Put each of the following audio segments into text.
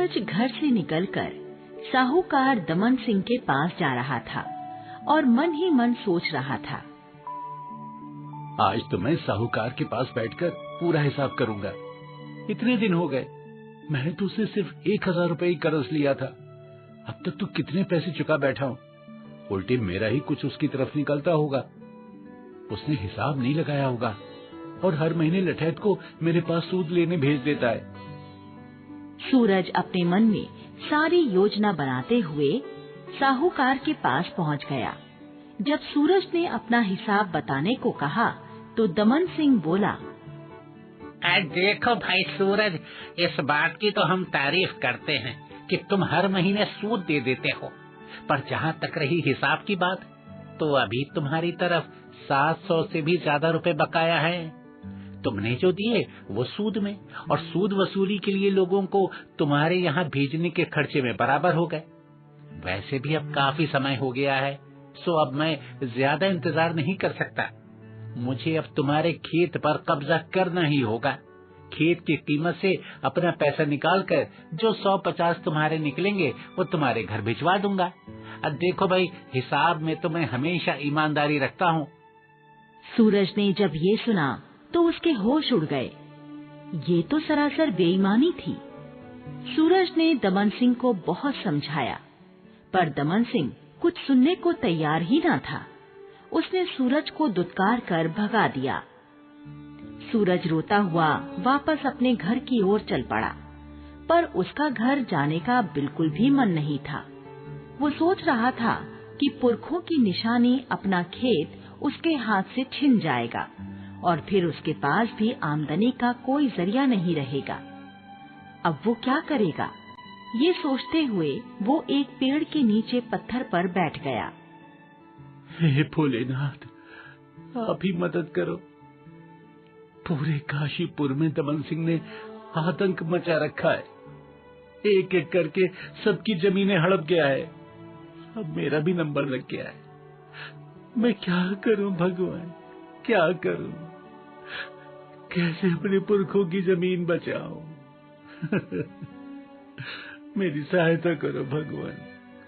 सूरज घर से निकलकर साहूकार दमन सिंह के पास जा रहा था और मन ही मन सोच रहा था, आज तो मैं साहूकार के पास बैठकर पूरा हिसाब करूंगा। इतने दिन हो गए, मैंने तो उससे सिर्फ 1000 रुपए ही कर्ज लिया था। अब तक तो कितने पैसे चुका बैठा हूँ। उल्टे मेरा ही कुछ उसकी तरफ निकलता होगा। उसने हिसाब नहीं लगाया होगा और हर महीने लठैत को मेरे पास सूद लेने भेज देता है। सूरज अपने मन में सारी योजना बनाते हुए साहूकार के पास पहुंच गया। जब सूरज ने अपना हिसाब बताने को कहा तो दमन सिंह बोला, देखो भाई सूरज, इस बात की तो हम तारीफ करते हैं कि तुम हर महीने सूद दे देते हो, पर जहाँ तक रही हिसाब की बात, तो अभी तुम्हारी तरफ 700 से भी ज्यादा रुपए बकाया है। तुमने जो दिए वो सूद में, और सूद वसूली के लिए लोगों को तुम्हारे यहाँ भेजने के खर्चे में बराबर हो गए। वैसे भी अब काफी समय हो गया है, सो अब मैं ज्यादा इंतजार नहीं कर सकता। मुझे अब तुम्हारे खेत पर कब्जा करना ही होगा। खेत की कीमत से अपना पैसा निकाल कर जो 150 तुम्हारे निकलेंगे वो तुम्हारे घर भिजवा दूंगा। अब देखो भाई, हिसाब में तो मैं हमेशा ईमानदारी रखता हूँ। सूरज ने जब ये सुना तो उसके होश उड़ गए। ये तो सरासर बेईमानी थी। सूरज ने दमन सिंह को बहुत समझाया, पर दमन सिंह कुछ सुनने को तैयार ही न था। उसने सूरज को दुत्कार कर भगा दिया। सूरज रोता हुआ वापस अपने घर की ओर चल पड़ा, पर उसका घर जाने का बिल्कुल भी मन नहीं था। वो सोच रहा था कि पुरखों की निशानी अपना खेत उसके हाथ से छिन जाएगा और फिर उसके पास भी आमदनी का कोई जरिया नहीं रहेगा। अब वो क्या करेगा? ये सोचते हुए वो एक पेड़ के नीचे पत्थर पर बैठ गया। हे भोलेनाथ, आप ही मदद करो। पूरे काशीपुर में दमन सिंह ने आतंक मचा रखा है। एक एक करके सबकी जमीनें हड़प गया है। अब मेरा भी नंबर लग गया है। मैं क्या करूं भगवान, क्या करूं? कैसे अपने पुरखों की जमीन बचाऊं? मेरी सहायता करो भगवान,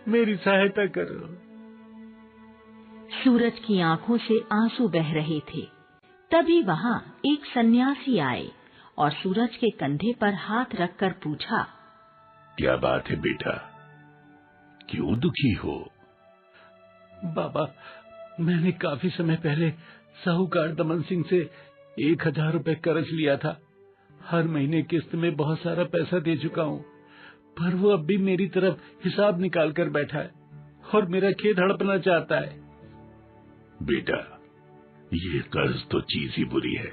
मेरी सहायता करो। सूरज की आंखों से आंसू बह रहे थे। तभी वहां एक सन्यासी आए और सूरज के कंधे पर हाथ रखकर पूछा, क्या बात है बेटा, क्यों दुखी हो? बाबा, मैंने काफी समय पहले साहूकार दमन सिंह से 1000 रुपए कर्ज लिया था। हर महीने किस्त में बहुत सारा पैसा दे चुका हूँ, पर वो अब भी मेरी तरफ हिसाब निकाल कर बैठा है और मेरा खेत हड़पना चाहता है। बेटा, ये कर्ज तो चीज ही बुरी है,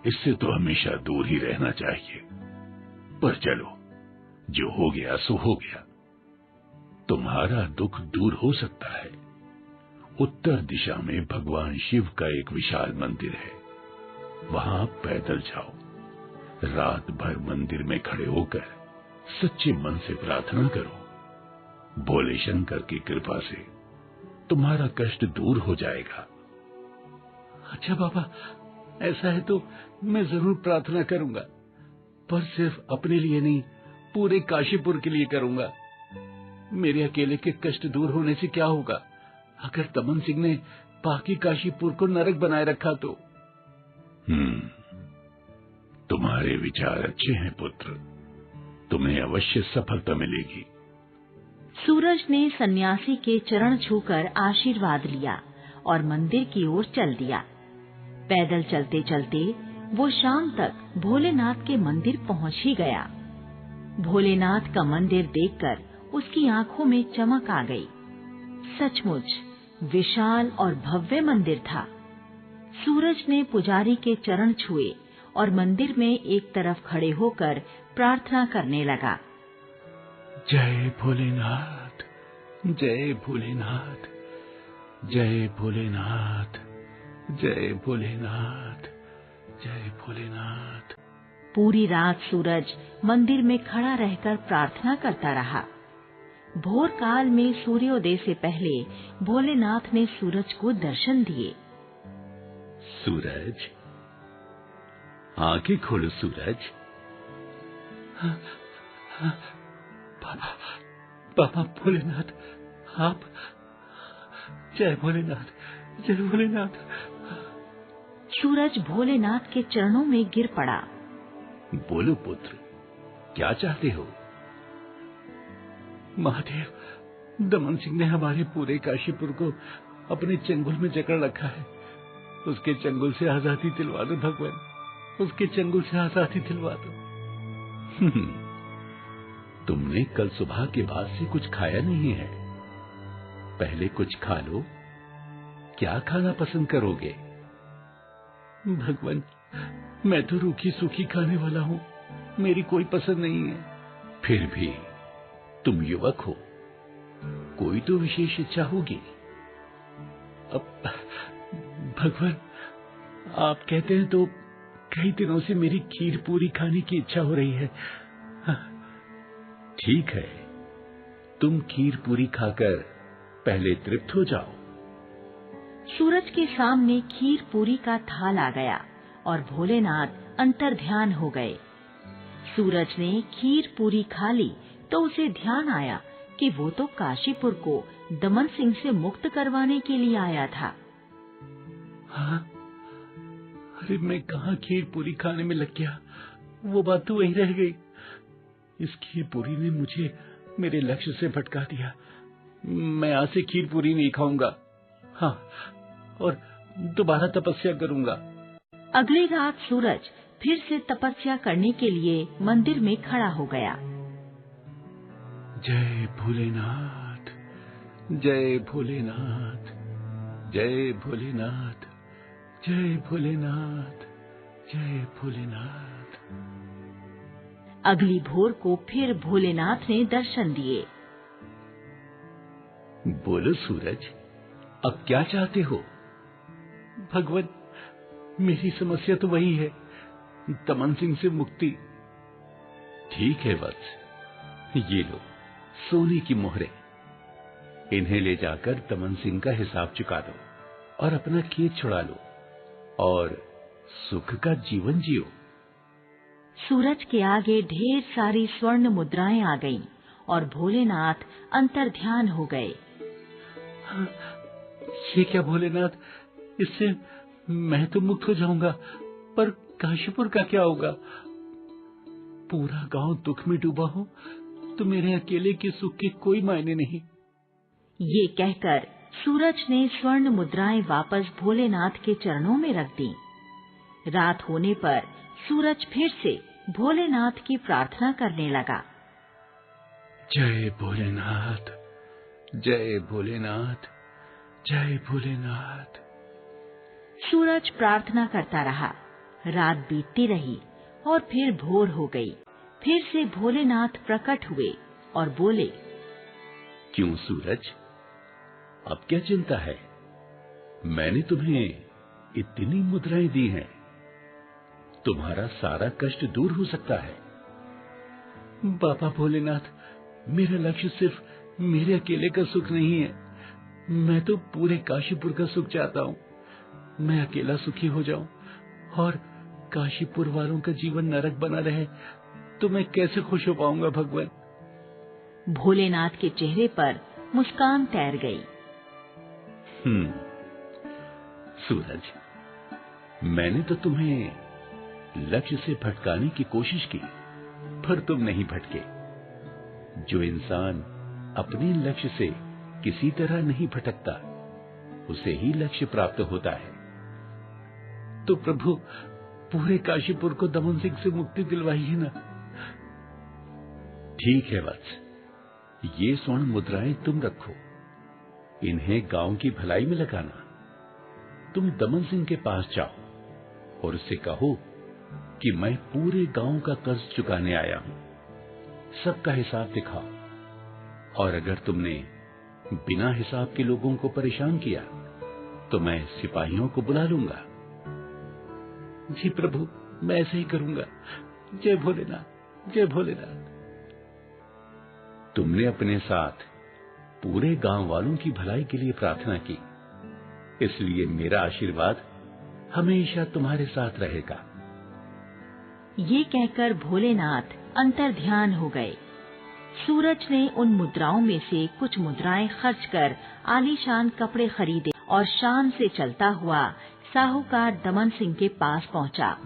इससे तो हमेशा दूर ही रहना चाहिए। पर चलो, जो हो गया सो हो गया। तुम्हारा दुख दूर हो सकता है। उत्तर दिशा में भगवान शिव का एक विशाल मंदिर है, वहां पैदल जाओ। रात भर मंदिर में खड़े होकर सच्चे मन से प्रार्थना करो। भोले शंकर की कृपा से तुम्हारा कष्ट दूर हो जाएगा। अच्छा बाबा, ऐसा है तो मैं जरूर प्रार्थना करूंगा, पर सिर्फ अपने लिए नहीं, पूरे काशीपुर के लिए करूंगा। मेरे अकेले के कष्ट दूर होने से क्या होगा अगर दमन सिंह ने बाकी काशीपुर को नरक बनाए रखा तो? तुम्हारे विचार अच्छे हैं पुत्र, तुम्हें अवश्य सफलता मिलेगी। सूरज ने सन्यासी के चरण छूकर आशीर्वाद लिया और मंदिर की ओर चल दिया। पैदल चलते चलते वो शाम तक भोलेनाथ के मंदिर पहुंच ही गया। भोलेनाथ का मंदिर देखकर उसकी आंखों में चमक आ गई। सचमुच विशाल और भव्य मंदिर था। सूरज ने पुजारी के चरण छुए और मंदिर में एक तरफ खड़े होकर प्रार्थना करने लगा। जय भोलेनाथ, जय भोलेनाथ, जय भोलेनाथ, जय भोलेनाथ, जय भोलेनाथ। पूरी रात सूरज मंदिर में खड़ा रहकर प्रार्थना करता रहा। भोर काल में सूर्योदय से पहले भोलेनाथ ने सूरज को दर्शन दिए। सूरज, आंखें खोलो सूरज। बाबा भोलेनाथ, आप। जय भोलेनाथ, जय भोलेनाथ। सूरज भोलेनाथ के चरणों में गिर पड़ा। बोलो पुत्र, क्या चाहते हो? महादेव, दमन सिंह ने हमारे पूरे काशीपुर को अपने चंगुल में जकड़ रखा है। उसके चंगुल से आजादी दिलवा दो भगवान, उसके चंगुल से आजादी दिलवा दो। तुमने कल सुबह के बाद से कुछ खाया नहीं है, पहले कुछ खा लो। क्या खाना पसंद करोगे? भगवान, मैं तो रूखी सूखी खाने वाला हूं, मेरी कोई पसंद नहीं है। फिर भी तुम युवक हो, कोई तो विशेष इच्छा होगी। अब भगवान, आप कहते हैं तो कई दिनों से मेरी खीर पूरी खाने की इच्छा हो रही है। ठीक है, तुम खीर पूरी खाकर पहले तृप्त हो जाओ। सूरज के सामने खीर पूरी का थाल आ गया और भोलेनाथ अंतर्ध्यान हो गए। सूरज ने खीर पूरी खा ली तो उसे ध्यान आया कि वो तो काशीपुर को दमन सिंह से मुक्त करवाने के लिए आया था। हाँ, अरे मैं कहाँ खीर पूरी खाने में लग गया, वो बात तो वहीं रह गई। इस खीर पूरी ने मुझे मेरे लक्ष्य से भटका दिया। मैं आज से खीर पूरी नहीं खाऊंगा, हाँ, और दोबारा तपस्या करूंगा। अगली रात सूरज फिर से तपस्या करने के लिए मंदिर में खड़ा हो गया। जय भोलेनाथ, जय भोलेनाथ, जय भोलेनाथ, जय भोलेनाथ, जय भोलेनाथ। अगली भोर को फिर भोलेनाथ ने दर्शन दिए। बोलो सूरज, अब क्या चाहते हो? भगवान, मेरी समस्या तो वही है, दमन सिंह से मुक्ति। ठीक है वत्स, ये लो सोने की मोहरें, इन्हें ले जाकर दमन सिंह का हिसाब चुका दो और अपना खेत छुड़ा लो और सुख का जीवन जियो। सूरज के आगे ढेर सारी स्वर्ण मुद्राएं आ गईं और भोलेनाथ अंतर्ध्यान हो गए। ये क्या भोलेनाथ, इससे मैं तो मुक्त हो जाऊंगा, पर काशीपुर का क्या होगा? पूरा गांव दुख में डूबा हो तो मेरे अकेले के सुख के कोई मायने नहीं। ये कहकर सूरज ने स्वर्ण मुद्राएं वापस भोलेनाथ के चरणों में रख दी। रात होने पर सूरज फिर से भोलेनाथ की प्रार्थना करने लगा। जय भोलेनाथ, जय भोलेनाथ, जय भोलेनाथ। सूरज प्रार्थना करता रहा। रात बीतती रही और फिर भोर हो गई। फिर से भोलेनाथ प्रकट हुए और बोले, क्यों सूरज, अब क्या चिंता है? मैंने तुम्हें इतनी मुद्राएं दी हैं, तुम्हारा सारा कष्ट दूर हो सकता है। बाबा भोलेनाथ, मेरा लक्ष्य सिर्फ मेरे अकेले का सुख नहीं है, मैं तो पूरे काशीपुर का सुख चाहता हूँ। मैं अकेला सुखी हो जाऊं और काशीपुर वालों का जीवन नरक बना रहे तो मैं कैसे खुश हो पाऊंगा भगवान? भोलेनाथ के चेहरे पर मुस्कान तैर गई। सूरज, मैंने तो तुम्हें लक्ष्य से भटकाने की कोशिश की, पर तुम नहीं भटके। जो इंसान अपने लक्ष्य से किसी तरह नहीं भटकता, उसे ही लक्ष्य प्राप्त होता है। तो प्रभु, पूरे काशीपुर को दमन सिंह से मुक्ति दिलवाइए ना। ठीक है वत्स, ये स्वर्ण मुद्राएं तुम रखो, इन्हें गांव की भलाई में लगाना। तुम दमन सिंह के पास जाओ और उससे कहो कि मैं पूरे गांव का कर्ज चुकाने आया हूं, सबका हिसाब दिखाओ। और अगर तुमने बिना हिसाब के लोगों को परेशान किया तो मैं सिपाहियों को बुला लूंगा। जी प्रभु, मैं ऐसे ही करूंगा। जय भोलेनाथ, जय भोलेनाथ। तुमने अपने साथ पूरे गांव वालों की भलाई के लिए प्रार्थना की, इसलिए मेरा आशीर्वाद हमेशा तुम्हारे साथ रहेगा। ये कहकर भोलेनाथ अंतर्ध्यान हो गए। सूरज ने उन मुद्राओं में से कुछ मुद्राएं खर्च कर आलीशान कपड़े खरीदे और शान से चलता हुआ साहूकार दमन सिंह के पास पहुंचा।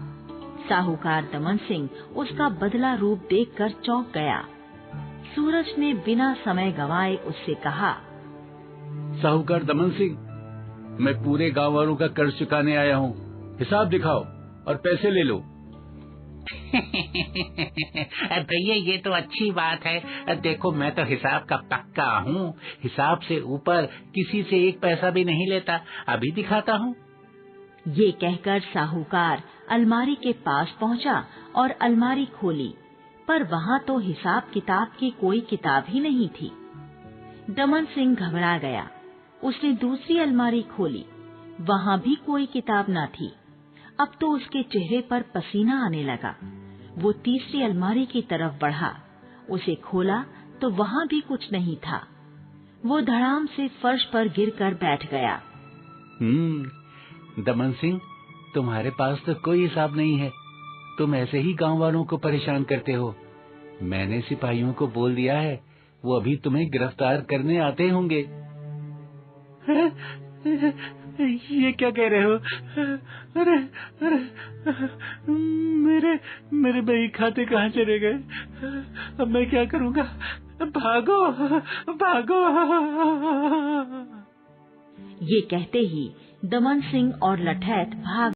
साहूकार दमन सिंह उसका बदला रूप देखकर चौंक गया। सूरज ने बिना समय गंवाए उससे कहा, साहूकार दमन सिंह, मैं पूरे गांव वालों का कर्ज चुकाने आया हूँ। हिसाब दिखाओ और पैसे ले लो। भैया ये तो अच्छी बात है। देखो मैं तो हिसाब का पक्का हूँ, हिसाब से ऊपर किसी से एक पैसा भी नहीं लेता। अभी दिखाता हूँ। ये कहकर साहूकार अलमारी के पास पहुंचा और अलमारी खोली, पर वहाँ तो हिसाब किताब की कोई किताब ही नहीं थी। दमन सिंह घबरा गया। उसने दूसरी अलमारी खोली, वहाँ भी कोई किताब न थी। अब तो उसके चेहरे पर पसीना आने लगा। वो तीसरी अलमारी की तरफ बढ़ा, उसे खोला तो वहाँ भी कुछ नहीं था। वो धड़ाम से फर्श पर गिरकर बैठ गया। दमन सिंह, तुम्हारे पास तो कोई हिसाब नहीं है। तुम ऐसे ही गांव वालों को परेशान करते हो। मैंने सिपाहियों को बोल दिया है, वो अभी तुम्हें गिरफ्तार करने आते होंगे। ये क्या कह रहे हो? अरे अरे, मेरे बही खाते कहाँ चले गए? अब मैं क्या करूँगा? भागो भागो। ये कहते ही दमन सिंह और लठैत भाग